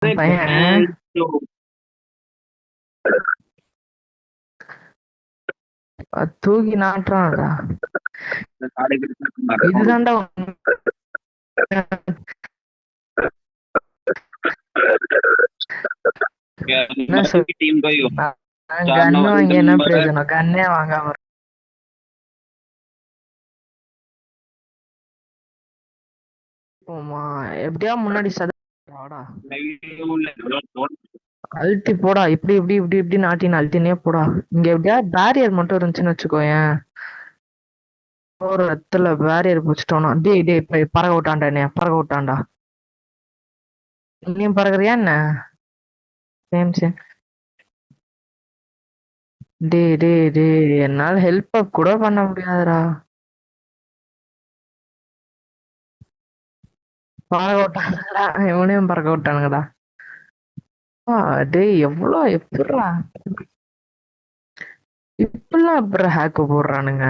பையன் தூக்கி நாட்டுறான்டா. இதுதான்டா என்ன கன்னு வாங்கி என்ன பிரயோஜனம்? கன்னே வாங்காம எப்படியா முன்னாடி சதா அழுத்தி போடா. இப்படி இப்படி இப்படி இப்படி நாட்டின்னு அழுத்தினே போடா. இங்க எப்படியா பேரியர் மட்டும் இருந்துச்சுன்னு வச்சுக்கோயேன். ஒரு இடத்துல பேரியர் பிடிச்சிட்டோம்னா டேய் டேய் பறக்க விட்டான்டா. என்ன பறக்க விட்டான்டா. நீயும் பறக்குறியா என்ன? Same same. டே டே டே என்னால ஹெல்ப் அப் கூட பண்ண முடியாதுடா. பறக்க விட்டானுங்கடா. இவனையும் பறக்க விட்டானுங்கடா. டேய் எவ்வளோ எப்படிடா இப்படிலாம் எப்படி ஹேக்கு போடுறானுங்க?